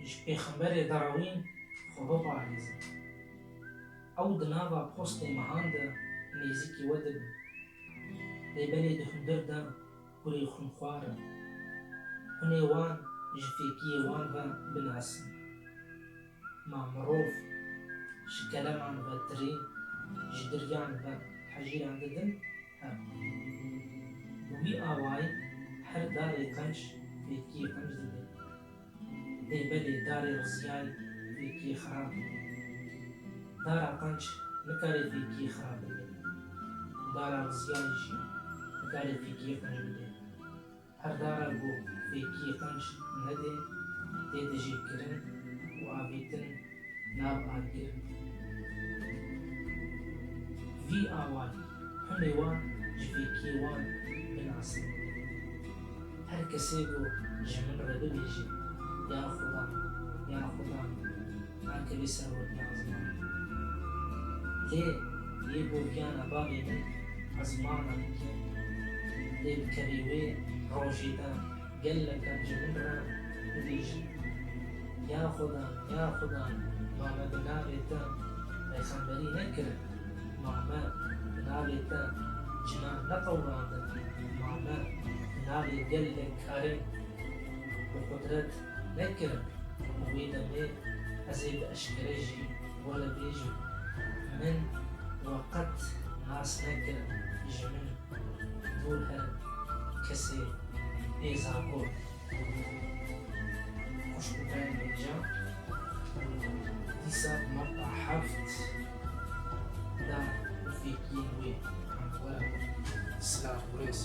ji pêxemberê derawîn xwe biparêzin. Ew di nava postê mehan de nêzîkî we dibin. Lêbelê di hundir de kurê xwînxwar in. Hunê wan ji fêkiyê wan ve binasin. Ma mirov ji keleman ve tirê ji diryan ve hejîran didin heb. Bi wî awayî her darê qenc fêkiyê qenc dide. Lêbelê darê riziyayî fêkiyê xerab dike. Dara qenc nikare fêkiyê xerab bike. Dara riziyayî jî nikare fêkiyê qenc bike. Her dara ku fêkiyê qenc nede tê dijîkirin û avêtin nav agirîn. Vî awayî hunê wan ji fêkiyê wan binasin. Her kesê ku ji min re bibêje ya Xuda, ya Xuda, nakevî ser rodiya ziman. Lê yê boviyana bavê min ezmana dike. Lê bikevê wê rojê de gelekek ji min re bibêje ya Xuda, ya Xuda, ma me bi navê te pêxemberî nekirin. Ma me bi navê te cinan neqewirandin. Ma me bi navê gelek karê bi qudret nekirin. Û wê demê ez ê bi eşkere jî were bêjim min we qet nas nekirin ji min dûr her kesê êzagor. Xweş bi me bêje dîsa bi marta heft da û fêkiyên wê were silah gurêz.